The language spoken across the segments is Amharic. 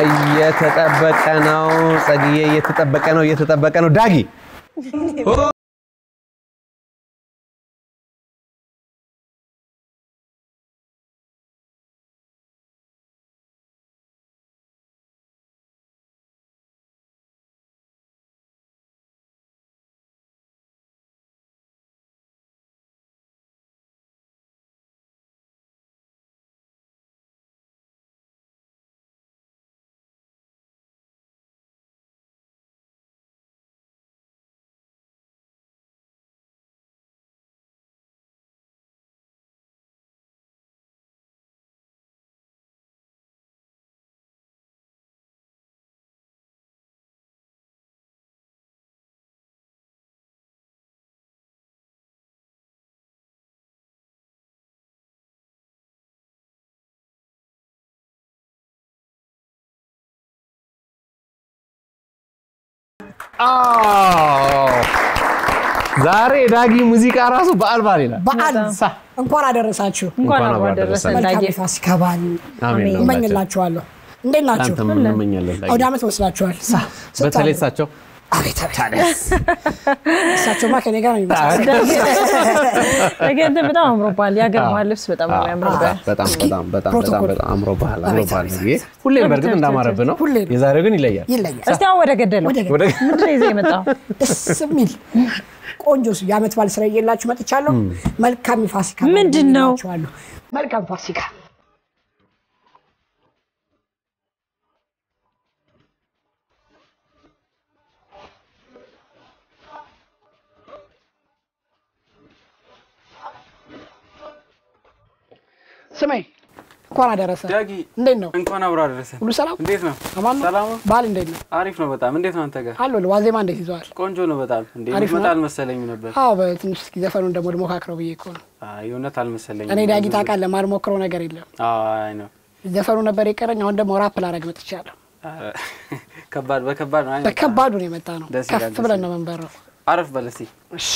እየተጠበቀ ነው ጸግዬ እየተጠበቀ ነው ዳጊ ዛሬ ዳጊ ሙዚቃ ራሱ በዓል ይላል በዓል እንኳን አደረሳችሁ እንኳን አደረሰን ዳጊ ፋሲካ በዓል አሜን እመኝላችኋለሁ እንዴት ናችሁ አውደ ዓመት ወስላችኋል በተለይ እሳቸው አቤት እሳቸው ማከኔ ጋር ነው የሚመስለው ለገንተ በጣም አምሮባል ያገርማል ልብስ በጣም ያምራል በጣም አምሮባል ሁሌም በርግጥ እንዳማረብ ነው የዛሬው ግን ይለያል እስቲ አሁን ወደ ገደለው ምንድነው ይዘህ የመጣው ደስ የሚል ቆንጆስ የዓመት በዓል ስራ ይዤላችሁ መጥቻለሁ መልካም ፋሲካ ምንድነው መልካም ፋሲካ ስማይ እንኳን አደረሰ ዳጊ እንዴት ነው እንኳን አብራ አደረሰ ሁሉ ሰላም እንዴት ነው ሰላም ባል እንዴት ነው አሪፍ ነው በጣም እንዴት ነው አንተ ጋር አሎ ዋዜማ እንዴት ይዟል ቆንጆ ነው በጣም እንዴት መጣል መሰለኝ ነበር አዎ በትንሽ ዘፈኑን ደግሞ ልሞካክረው ብዬ እኮ ነው የእውነት አልመሰለኝም እኔ ዳጊ ታውቃለህ ማልሞክረው ነገር የለም አይ ነው ዘፈኑ ነበር የቀረኝ አሁን ደግሞ ራፕ ላረግ መጥቻለሁ በከባድ ነው በከባዱ ነው የመጣ ነው ከፍ ብለን ነው መንበረው አረፍ በለሲ እሺ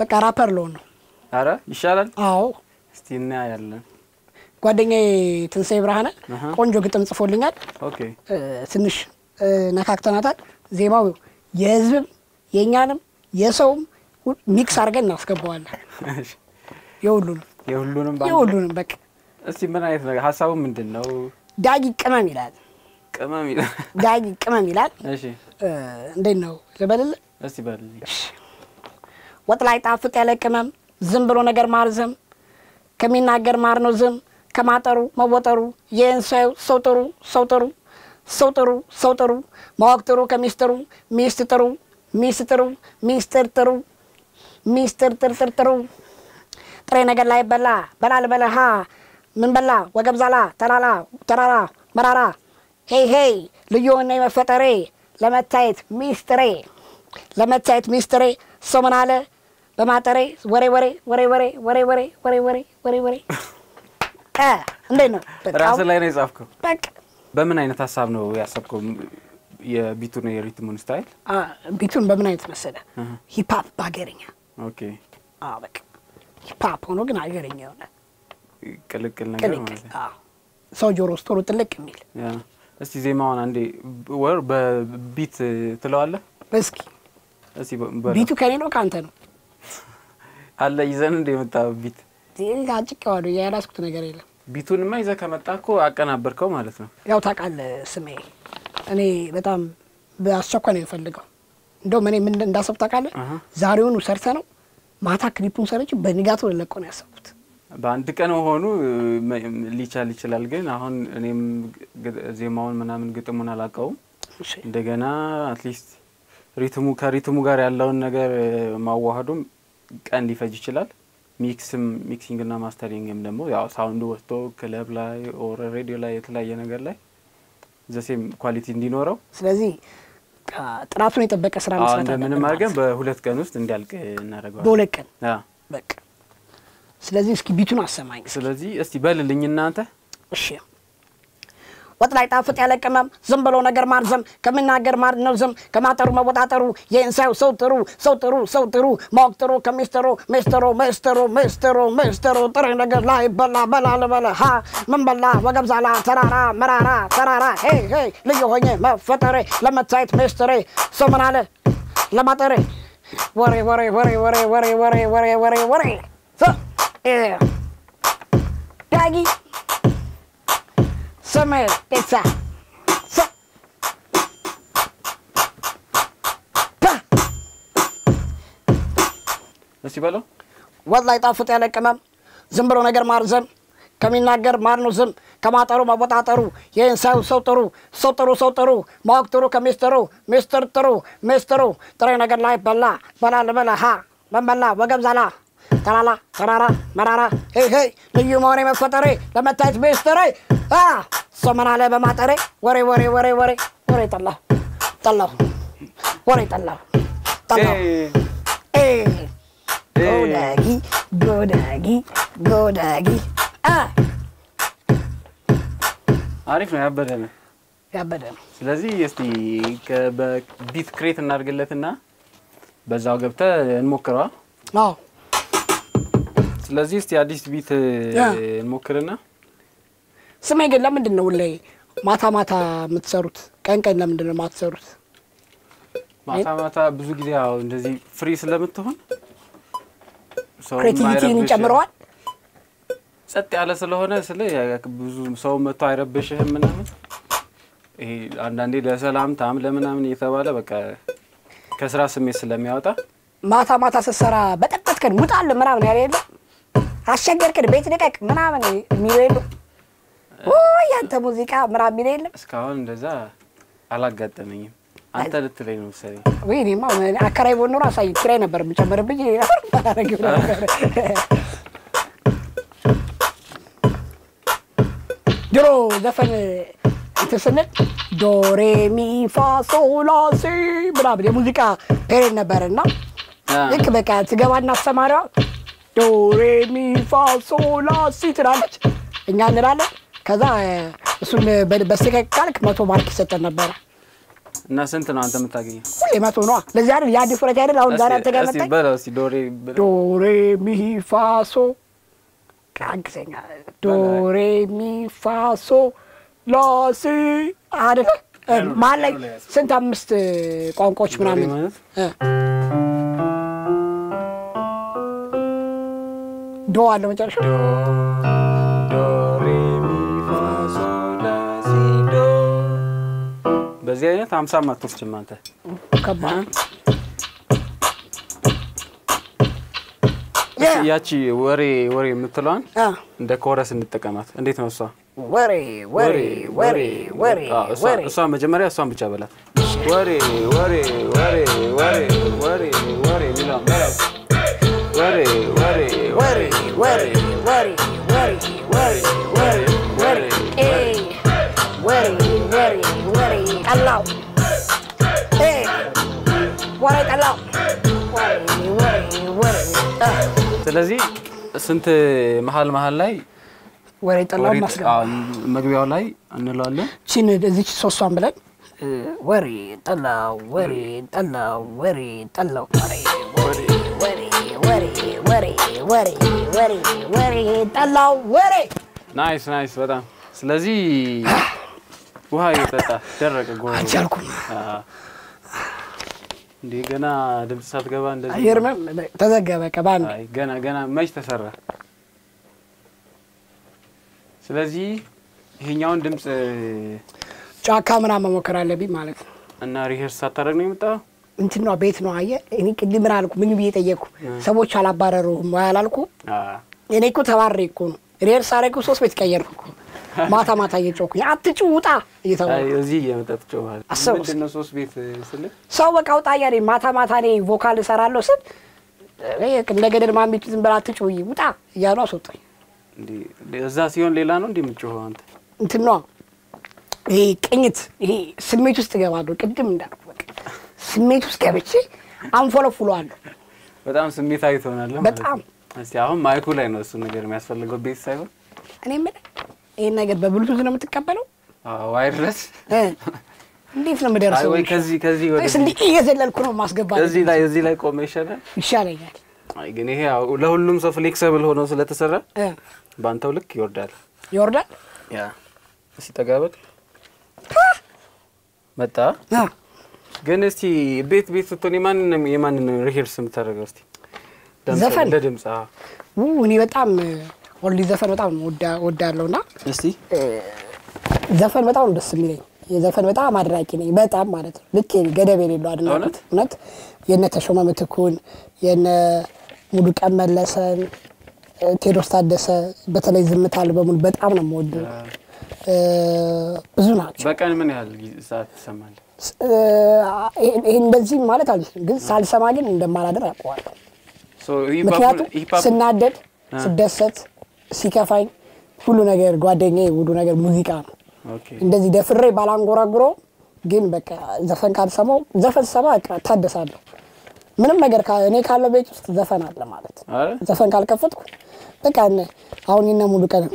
በቃ ራፐር ነው አረ ይሻላል አዎ እስቲ እና ያለን ጓደኛዬ ትንሳኤ ብርሃነ ቆንጆ ግጥም ጽፎልኛል ኦኬ ትንሽ ነካክተናታል ዜማው የህዝብ የኛንም የሰውም ሚክስ አድርገን እናስገባዋለን የሁሉንም በቃ እስቲ ምን አይነት ነገር ሐሳቡ ምንድነው ዳጊ ቅመም ይላል ዳጊ ቅመም ይላል እሺ እንዴት ነው ልበልልህ እስቲ በልልኝ ወጥ ላይ ጣፍጥ ያለ ቅመም ዝም ብሎ ነገር ማርዘም ከሚናገር ማር ነው ዝም ከማጠሩ መወጠሩ የእንሳዩ ሰው ጥሩ ማወቅ ጥሩ ከሚስጥሩ ሚስጥር ጥሩ ጥሬ ነገር ላይ በላል በለሃ ምን በላ ወገብ ዛላ ተራራ መራራ ሄይ ልዩ ነው መፈጠሬ ለመታየት ሚስጥሬ ሰው ምን አለ በማጠሬ ወሬ እንዴት ነው ራስ ላይ ነው የጻፍከው በቃ በምን አይነት ሐሳብ ነው ያሰብከው የቢቱን የሪትሙን ስታይል ቢቱን በምን አይነት መሰለ ሂፕ ሆፕ ባገረኛ ኦኬ በቃ ሂፕ ሆፕ ሆኖ ግን አገረኛ ነው ቅልቅል ነገር ማለት ሰው ጆሮ ውስጥ ጥሩ ጥልቅ የሚል እስቲ ዜማውን አንዴ ወር በቢት ትለዋለህ እስኪ ቢቱ ከኔ ነው ካንተ ነው አለ ይዘን እንደመጣው ቢት አጭቀዋለሁ ያላስኩት ነገር የለም ቢቱንማ ይዘህ ከመጣኮ አቀናበርከው ማለት ነው ያው ታውቃለህ ስሜ እኔ በጣም በአስቸኳይ ነው የምፈልገው እንደውም እኔ ምን እንዳሰብኩ ታውቃለህ ዛሬውኑ ሰርተ ነው ማታ ክሊፑን ሰርቼ በንጋቱ ለለቀው ነው ያሰብኩት በአንድ ቀን ሆኖ ሊቻል ይችላል ግን አሁን እኔም ዜማውን ምናምን ግጥሙን አላቀውም እንደገና አትሊስት ሪትሙ ጋር ያለውን ነገር ማዋሃዱም ቀን ሊፈጅ ይችላል ሚክሲንግ እና ማስተሪንግም ደግሞ ያው ሳውንዱ ወጥቶ ክለብ ላይ ኦር ሬዲዮ ላይ የተለያየ ነገር ላይ ዘሴም ኳሊቲ እንዲኖረው ስለዚህ ጥራቱን የጠበቀ ስራ መስራት አለብን ምንም አድርገን በሁለት ቀን ውስጥ እንዲያልቅ እናደርጋለን በሁለት ቀን በቃ ስለዚህ እስኪ ቢቱን አሰማኝ ስለዚህ እስቲ በልልኝ እናንተ እሺ ወጥ ላይ ጣፍጥ ያለ ቅመም ዝም ብሎ ነገር ማርዘም ከሚናገር ማር ነው ዝም ከማጠሩ መወጣጠሩ የእንሳዩ ሰው ጥሩ ማወቅ ጥሩ ከሚስጥሩ ሚስጥሩ ጥሬ ነገር ላይ በላ ለበለ ሀ ምን በላ ወገብ ዛላ ተራራ መራራ ተራራ ሄይ ልዩ ሆኜ መፈጠሬ ለመታየት ሚስጥሬ ሰው ምን አለ ለማጠሬ ወሬ ዳጊ ሰሜን ፒዛ እስቲ በለው ወጥ ላይ ጣፍጥ ያለ ቅመም ዝም ብሎ ነገር ማርዘም ከሚናገር ማር ነው ዝም ከማጠሩ መወጣጠሩ የእንሳዩ ሰው ጥሩ ማወቅ ጥሩ ከሚስጥሩ ሚስጥሩ ጥሬ ነገር ላይ በላ ለበለ ሀ መንበላ ወገብ ዛላ ተራራ መራራ ሄይ ልዩ መሆኔ መፈጠሬ ለመታየት ሚስጥሬ ሰው ምን አለ በማጠሬ ወሬ ጠላሁ ጎዳጊ አሪፍ ነው ያበደ ነው ስለዚህ እስቲ በቢት ክሬት እናድርግለትና በዛው ገብተህ እንሞክረዋ አዎ ስለዚህ እስቲ አዲስ ቢት እንሞክርና ስሜ ግን ለምንድን ነው ላይ ማታ የምትሰሩት ቀን ለምንድን ነው የማትሰሩት ማታ ብዙ ጊዜ ያው እንደዚህ ፍሪ ስለምትሆን ክሬቲቪቲን ይጨምረዋል ጸጥ ያለ ስለሆነ ብዙ ሰው መጥቶ አይረብሽህም ምናምን ይሄ አንዳንዴ ለሰላምታም ለምናምን እየተባለ በቃ ከስራ ስሜት ስለሚያወጣ ማታ ሰሰራ በጠጠትከን ሙጣል ምናምን ያለ አሸገርከን ቤት ልቀቅ ምናምን የሚለው ያንተ ሙዚቃ ምናምን የሚለው እስካሁን እንደዛ አላጋጠመኝም አንተ ልትለኝ ነው ሰሪ ወይኔማ አከራይ ቦኖ ራሳይ ክራይ ነበር የምጨምርብኝ አረጋግጥ ነበር ድሮ ዘፈን ተሰነድ ዶሬ ሚ ፋ ሶል ላ ሲ ብራብ የሙዚቃ ፔሬድ ነበርና ልክ በቃ ትገባና አስተማሪዋ ዶሬ ሚ ፋ ሶል ላ ሲ ትላለች እኛ እንላለን ከዛ እሱን በስተቀልክ 100 ማርክ ይሰጠን ነበር እና ስንት ነው አንተ የምታገኘው ሁሌ 100 ነው ለዚህ አይደል ያ ዲፍረንት አይደል አሁን ዛሬ አንተ ጋር መጣ በለው ዶሬ ሚ ፋ ሶ ካንክሰኛ ዶሬ ሚ ፋ ሶ ላ ሲ አይደል ማለት ስንት 5 ቋንቋዎች ምናምን ዶ አለ መጨረሻ ዶሬ ሚ ፋ ሶ ላ ሲ ዶ በዚህ አይነት 50 ማትወስችም አንተ ከባድ ያቺ ወሬ የምትለዋን እንደ ኮረስ እንጠቀማት እንዴት ነው እሷ ወሬ እሷ መጀመሪያ እሷን ብቻ በላት ወሬ ሚላ ስለዚህ ስንት መሃል ላይ ወሬ ጠላው ማስገባ መግቢያው ላይ እንላለን ቺን እዚች ሶስቷን ብለን ወሬ ጠላው ጠላው ናይስ በጣም ስለዚህ ውሃ እየጠጣ ደረቀ ጎራ አልቻልኩም እንዴ ገና ድምጽ ሳትገባ እንደዚህ አየርም ተዘገበ ከባን አይ ገና መች ተሰራ ስለዚህ ይሄኛውን ድምጽ ጫካ ምናምን መሞከር አለብኝ ማለት ነው እና ሪሄርስ ሳታደርግ ነው የመጣው እንት ነው ቤት ነው አየ እኔ ቅድም አልኩ ምን ብዬ ጠየቅኩ ሰዎች አላባረሩም ያላልኩ እኔ እኮ ተባረሬ እኮ ነው ሪሄርስ አረኩ 3 ቤት ቀየርኩ ማታ እየጮኩኝ አትጩ ውጣ እየተባለ እዚህ የመጣችው ማለት ምንድነው 3 ቤት ስለ ሰው በቃ ውጣ ያኔ ማታ እኔ ቮካል እሰራለሁ ስል እንደገደል ማሚት ዝም ብላ አትጩ ውጣ ያሉ አስወጣኝ እንዴ እዛ ሲሆን ሌላ ነው እንደምትጮህ አንተ እንት ነው ይሄ ቅኝት ይሄ ስሜት ውስጥ ገባለሁ ቅድም እንዳልኩ በቃ ስሜት ውስጥ ገብቼ አንፎለፉለዋለሁ በጣም ስሜታዊ ትሆናለህ ማለት በጣም እስቲ አሁን ማይኩ ላይ ነው እሱ ነገር የሚያስፈልገው ቤት ሳይሆን እኔ ምን ይሄን ነገር በብሉቱዝ ነው የምትቀበለው ዋይርለስ እንዴት ነው የምደርሰው? ወይ ከዚህ ወደ እንዴ እየዘለልኩ ነው ማስገባት። እዚህ ላይ ቆመ ይሻለኛል። አይ ግን ይሄ ለሁሉም ሰው ፍሌክሲብል ሆኖ ስለተሰራ ባንተው ልክ ይወርዳል። ያ ሲጠጋበቅ መጣ። ግን እስቲ ቤት ስትሆን የማንን ሪሄርስ የምታደርገው እስቲ? ዘፈን ለድምጻ እኔ በጣም ኦንሊ ዘፈን በጣም ወዳለውና እስቲ ዘፈን በጣም ደስ የሚለኝ የዘፈን በጣም አድራቂ ነኝ በጣም ማለት ነው። ልክ ገደብ የሌለው አድናቆት እውነት የነ ተሾመ ምትኩን የነ ሙሉቀን መለሰን ቴዎድሮስ ታደሰ በተለይ ዝምታ አልበሙን በጣም ነው የምወደው። ብዙ ናቸው። በቀን ምን ያህል ሰዓት ትሰማለህ? እንደዚህ ማለት አልችልም ግን ሳልሰማ ግን እንደማላደር አውቀዋለሁ። ምክንያቱም ስናደድ ስደሰት ሲከፋኝ ሁሉ ነገር ጓደኛዬ ሁሉ ነገር ሙዚቃ ነው። እንደዚህ ደፍሬ ባላንጎራጉሮ ግን በቃ ዘፈን ካልሰማው ዘፈን ሰማ ታደሳለሁ። ምንም ነገር እኔ ካለው ቤት ውስጥ ዘፈን አለ ማለት ዘፈን ካልከፈትኩ በቃ አሁን እነ ሙሉቀን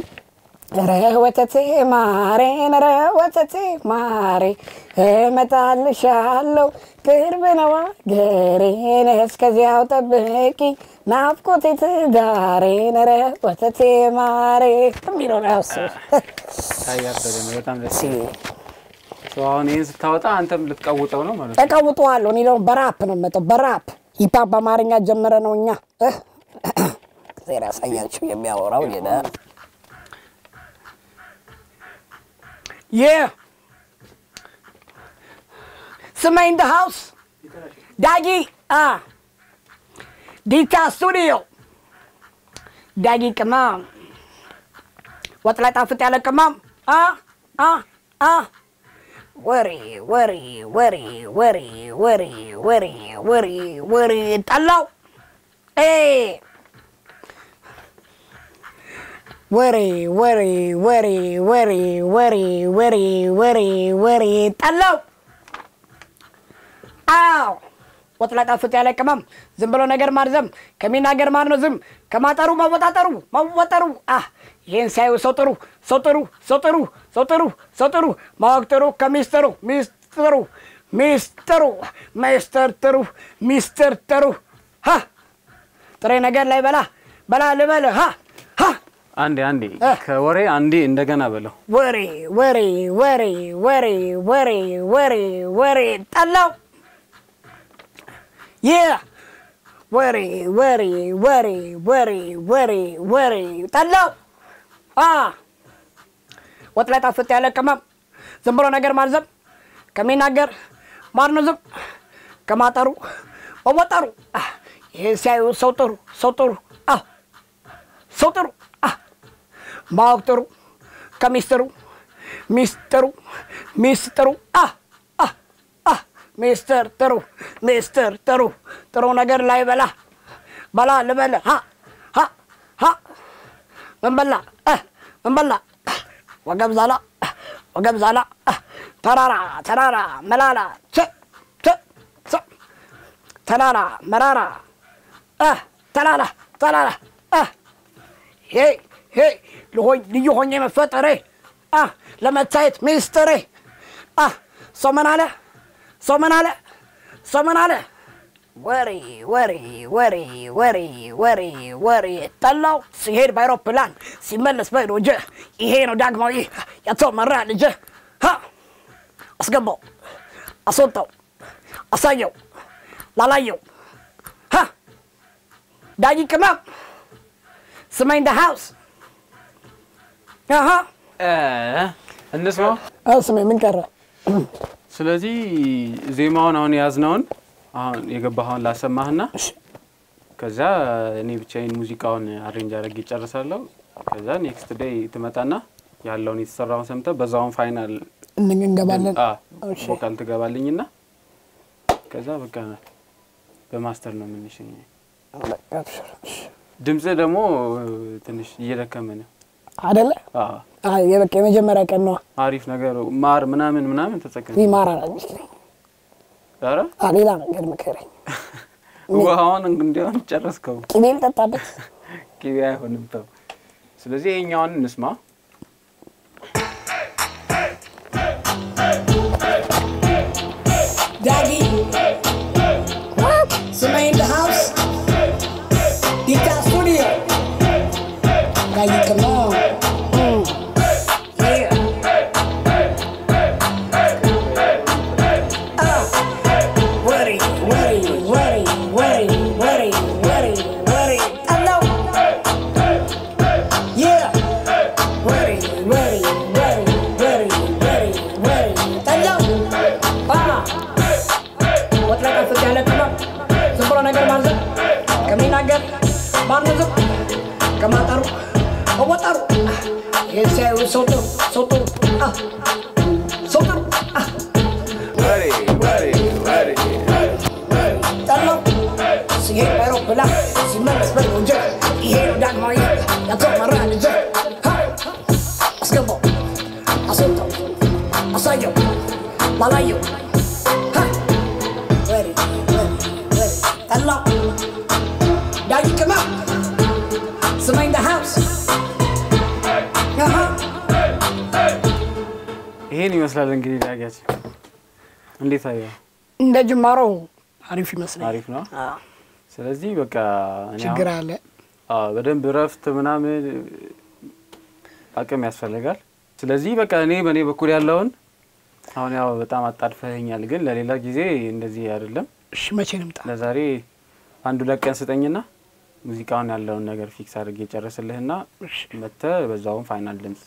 ወተቴ ማሬ ወተቴ ማሬ እመጣልሻለሁ ቅርብ ነው አገሬን እስከዚያው ጠብቂ ናፍቆቴ ትዳሬ ወተቴ ማሬ የሚለው ነው ታያበደ በጣም ደስ አሁን ይሄን ስታወጣ አንተም ልትቀውጠው ነው ማለት ነው? ተቀውጠዋለሁ። እኔ ደግሞ በራፕ ነው የምመጣው። በራፕ ሂፓፕ በአማርኛ ጀመረ ነው እኛ ዘራ ሳያችሁ የሚያወራው ይሄዳ Sima in the house. Dagi, Dita Studio. Dagi, come on. What like after tell come on? Worry. Hello. Hey. Worry. Hello. Ow. What like after tell come on? Zimbalo nagar marzam. Kaminagar marnozim. Kamataru mawataru. Yen sayo sotoru. Magtaru kamistaru. Mister Taru. Ha. Tare nagar ላይ በላ ha. አንዴ ከወሬ አንዴ እንደገና በለው ወሬ ጠላው yeah ወሬ ጠላው ወጥ ላይ ታፍጥ ያለ ከማም ዝም ብሎ ነገር ማርዘም ከሚናገር ማርነዝም ከማጠሩ ወወጠሩ ይሄ ሲያዩ ሰው ጥሩ ማውጥሩ ከሚስተሩ ሚስተሩ ሚስተር ጥሩ ነገር ላይ በላ ልበለ መንበላ ወገብ ዛላ ተራራ መላላ ተራራ መራራ ተላላ hey ልዩ ሆኜ መፈጠሬ ለመታየት ሚስተሬ ሶመናለ ወሬ ጠላው ሲሄድ በአይሮፕላን ሲመለስ በዶጀ ይሄ ነው ዳግማዊ ያተመራ ልጅ አስገባው አስወጣው አሳየው ላላየው ዳጊ ቅመም Sima in the house. እንስማው ስሜ ምን ቀረ? ስለዚህ ዜማውን አሁን ያዝነውን አሁን የገባውን ላሰማህና ከዛ እኔ ብቻዬን ሙዚቃውን አሬንጅ አድርጌ ጨርሳለሁ። ከዛ ኔክስት ዴይ ትመጣና ያለውን የተሰራውን ሰምተህ በዛውን ፋይናል እንገባለን። ቮካል ትገባልኝና ከዛ በቃ በማስተር ነው የምንሽኝ። ድምጽ ደግሞ ትንሽ እየደከመ ነው አይደለ? የበቃ የመጀመሪያ ቀን ነው። አሪፍ ነገር ማር ምናምን ተጠቀም። ይማራ አይደል? ኧረ ሌላ ነገር መከረኝ። ውሃውን እንዲያው ጨረስከው? ቅቤል ጠጣበት። ቅቤ አይሆንም ተው። ስለዚህ ይሄኛውን እንስማ። ማዘር ከሚናገር ማርነዘብ ከማጠሩ ወጣሩ የሲያዩ ሶቶ ሶቶ ሶቶ ጠላው ሲሄድ በአውሮፕላ ሲመለስ በወንጀል ይሄ ዳግማዊ ያተመራ ልጅ አስገባው አስወጣው አሳየው ባላየው ጠላው ዳጊ ቅማ ስማኝ ደ ሃውስ ይሄን ይመስላል እንግዲህ ዳጊያችን እንዴት አየው? እንደ ጅማሮው አሪፍ ይመስላል። አሪፍ ነው። ስለዚህ በቃ ችግር አለ። በደንብ ረፍት ምናምን አቅም ያስፈልጋል። ስለዚህ በቃ እኔ በኔ በኩል ያለውን አሁን ያው በጣም አጣድፈኛል ግን ለሌላ ጊዜ እንደዚህ አይደለም። እሺ መቼ እንምጣ? ለዛሬ አንዱ ለቀን ስጠኝና ሙዚቃውን ያለውን ነገር ፊክስ አድርጌ ጨርስልህና መተ በዛው ፋይናል ድምጽ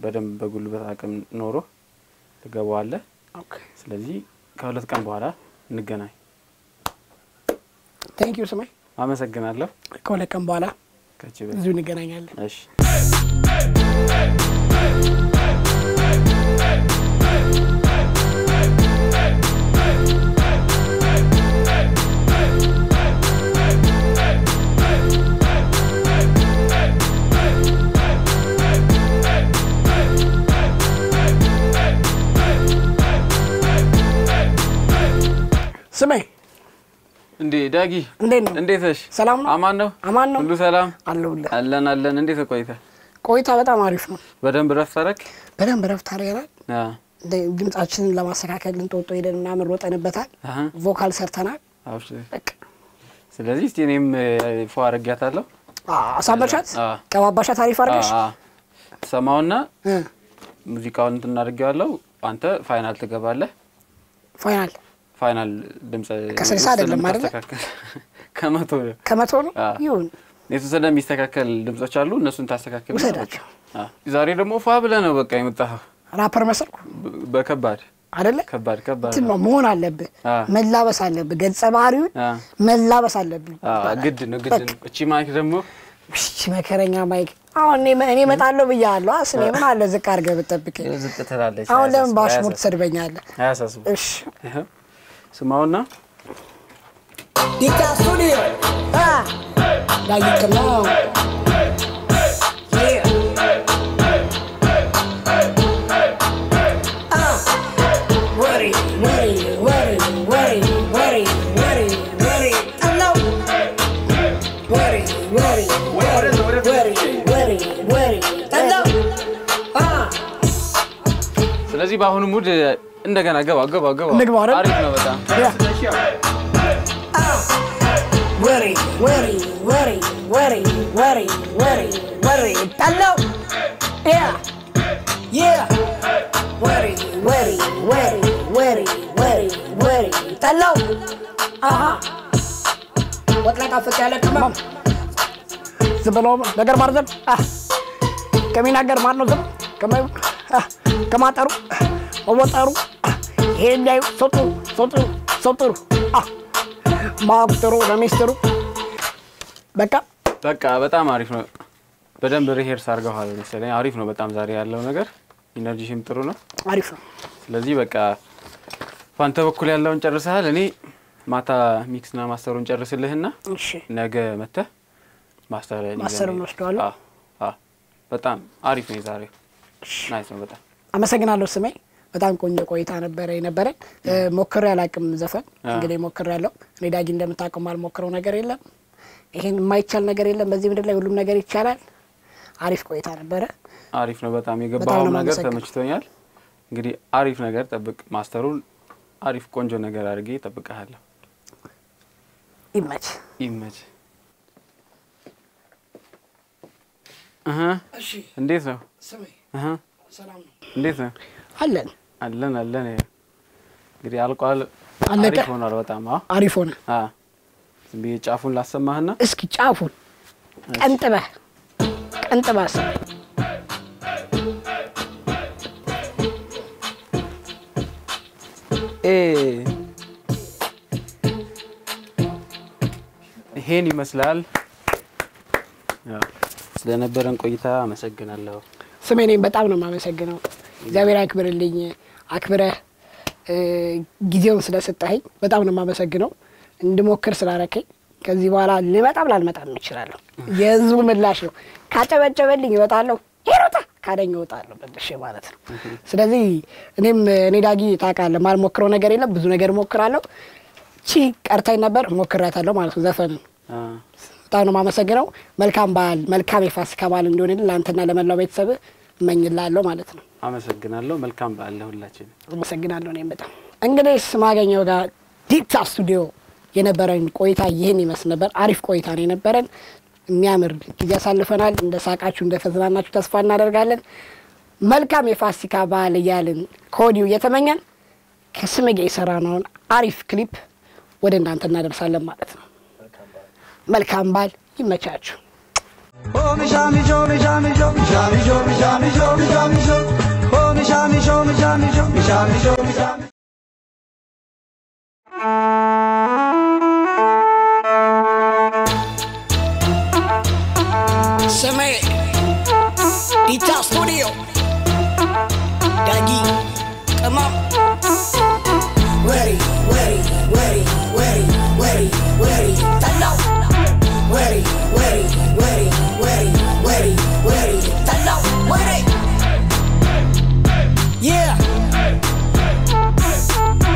በደንብ በጉልበት አቅም ኖሮ ትገባዋለህ። ኦኬ ስለዚህ ከሁለት ቀን በኋላ እንገናኝ። Thank you ስማይ አመሰግናለሁ። ከሁለት ቀን በኋላ ከቺበ እዚሁ እንገናኛለን። እሺ ስማይ እንዴ ዳጊ እንዴት ነሽ? ሰላም ነው? አማን ነው? አማን ነው? ሁሉ ሰላም አለሁልህ። አለን እንዴት ቆይታ በጣም አሪፍ ነው። በደንብ ረፍት አደረክ? በደንብ ረፍት አደረግናል። ድምጻችንን ለማስተካከል እንጦጦ ሄደን ምናምን ሮጠንበታል። ቮካል ሰርተናል። በቃ ስለዚህ እስቲ እኔም ፎ አረጋታለሁ። አሳበሻት ቀባባሻት አሪፍ አድርገሽ ሰማውና ሙዚቃውን እናደርጋለሁ። አንተ ፋይናል ትገባለህ። ፋይናል ድምጽ ከ60 አይደለም አይደል? ከመቶ ነው ይሁን። የተወሰነ የሚስተካከል ድምጾች አሉ እነሱን ታስተካክላለህ። ዛሬ ደግሞ ፋ ብለህ ነው በቃ የመጣኸው። ራፐር መሰልኩ በከባድ አይደለ? ከባድ እንትን መሆን አለብህ። መላበስ አለብህ። ገጸ ባህሪውን መላበስ አለብህ። ግድ ነው። እቺ ማይክ ደግሞ እቺ መከረኛ ማይክ አሁን እኔ እመጣለሁ ብያለሁ። አስኔ ምን አለ ዝቅ አድርገህ ብትጠብቀኝ። ዝቅ ትላለች። አሁን ለምን ባሽሙር ትሰድበኛለህ? አያሳስብ። እሺ ስማውና ዲካ ስቱዲዮ ዳይክ ነው ስለዚህ በአሁኑ ሙድ እንደገና ገባ አሪፍ ነው በጣም ወሪ ታለው ወሪ ታለው ወጥላታ ፈታለ ከማም ዝብሎ ነገር ማርዘም ከሚናገር ማር ነው ዝም ከማጠሩ ወጣሩ ሄዳዩ ሶጡ ማክተሩ ለሚስተሩ በቃ በጣም አሪፍ ነው። በደንብ ሪሄርስ አድርገዋል መሰለኝ። አሪፍ ነው በጣም ዛሬ ያለው ነገር ኢነርጂሽም ጥሩ ነው። አሪፍ ነው። ስለዚህ በቃ ፋንተ በኩል ያለውን ጨርሰሃል። እኔ ማታ ሚክስና ማስተሩን ጨርስልህና ነገ መተህ ማስተሩን ወስደዋለሁ። በጣም አሪፍ ነው ዛሬው። ናይስ ነው በጣም አመሰግናለሁ ስሜ። በጣም ቆንጆ ቆይታ ነበረን። ሞክሬ አላቅም ዘፈን እንግዲህ ሞክሬያለሁ። እኔ ዳጊ እንደምታውቀው ማልሞክረው ነገር የለም። ይሄን የማይቻል ነገር የለም። በዚህ ምድር ላይ ሁሉም ነገር ይቻላል። አሪፍ ቆይታ ነበረ። አሪፍ ነው በጣም የገባው ነገር ተመችቶኛል። እንግዲህ አሪፍ ነገር ጠብቅ። ማስተሩን አሪፍ ቆንጆ ነገር አድርጌ እጠብቅሃለሁ። ይመች እሺ እንዴት ነው ስሜ? ሰላም ነው። እንዴት ነው? አለን እንግዲህ አልቋል። አሪፍ ሆኗል በጣም አሪፍ ሆነ። ዝም ብዬ ጫፉን ላሰማህና እስኪ ጫፉን ቀንጥበህ ይሄን ይመስላል። ያው ስለነበረን ቆይታ አመሰግናለሁ። ስሜኔን በጣም ነው የማመሰግነው። እግዚአብሔር ያክብርልኝ። አክብረህ ጊዜውን ስለሰጠኸኝ በጣም ነው የማመሰግነው። እንድሞክር ስላረከኝ ከዚህ በኋላ ልመጣም ላልመጣም እችላለሁ። የህዝቡ ምላሽ ነው። ካጨበጨበልኝ እወጣለሁ፣ ሄሮታ ካደኝ እወጣለሁ በልሽ ማለት ነው። ስለዚህ እኔ ዳጊ ታውቃለህ ማልሞክረው ነገር የለም። ብዙ ነገር ሞክራለሁ። ቀርታኝ ነበር ሞክራታለሁ ማለት ነው። ዘፈን በጣም ነው የማመሰግነው። መልካም በዓል፣ መልካም የፋሲካ በዓል እንዲሆንልን ለአንተና ለመላው ቤተሰብ እመኝልሃለሁ ማለት ነው። አመሰግናለሁ። መልካም በዓል ለሁላችን። አመሰግናለሁ። እኔም በጣም እንግዲህ ስማገኘው ጋር ዲታ ስቱዲዮ የነበረን ቆይታ ይሄን ይመስል ነበር። አሪፍ ቆይታ ነው የነበረን። የሚያምር ጊዜ አሳልፈናል። እንደሳቃችሁ እንደተዝናናችሁ ተስፋ እናደርጋለን። መልካም የፋሲካ በዓል እያልን ከወዲሁ እየተመኘን ከስምጌ የሰራነውን አሪፍ ክሊፕ ወደ እናንተ እናደርሳለን ማለት ነው። መልካም በዓል ይመቻችሁ። Oh mi shami jo mi shami jo mi shami jo mi shami jo mi shami jo Oh mi shami jo mi shami jo mi shami jo mi shami Seme Dita Studio Dagi come on Ready ready ready ready ready ready Hello ready ready ready ready ready ready Hello ready Yeah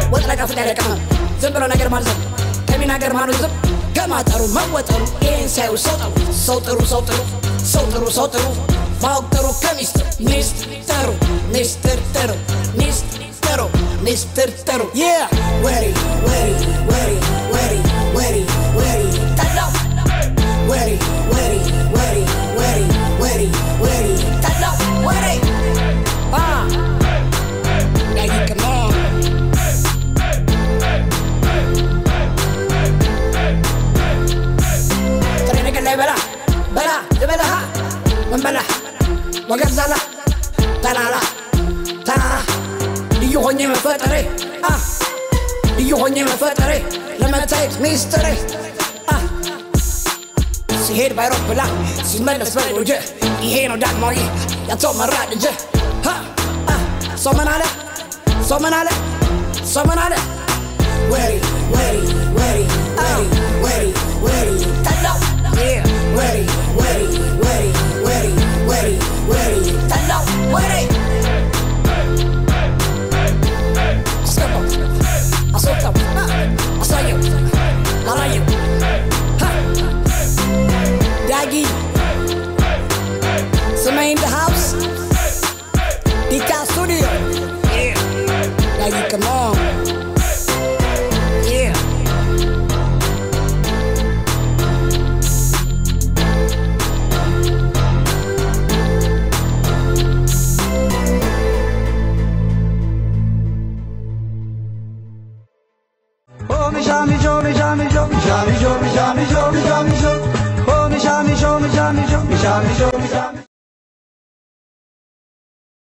What like after that come on Zembro nagar malzam Kami nagar malzam Kama taru mawataru Insayu sotaru sotaru Mauk taru kamister Mister Taru Yeah Ready ready ready ready ready ready Hello Ready ready ready ready ready ready Hello ready Dagi come on بلا لبلها من بلا وقبزلا تلالا ليوهني مفتري ليوهني مفتري لما تايت ميستري سيهير بايروك بلا سيملس بالوجه يهينو داك موي يطو مرات جه صومن على Ready ready ready ready ready ready Hello Yeah Ready ready ready ready ready ready Hello ready Skip up I saw up I saw you I like you Dagi Seme in the house Dita Studio Yeah Dagi come on Shami jo mi shami jo mi shami jo mi shami jo mi shami jo Oh mi shami jo mi shami jo mi shami jo mi shami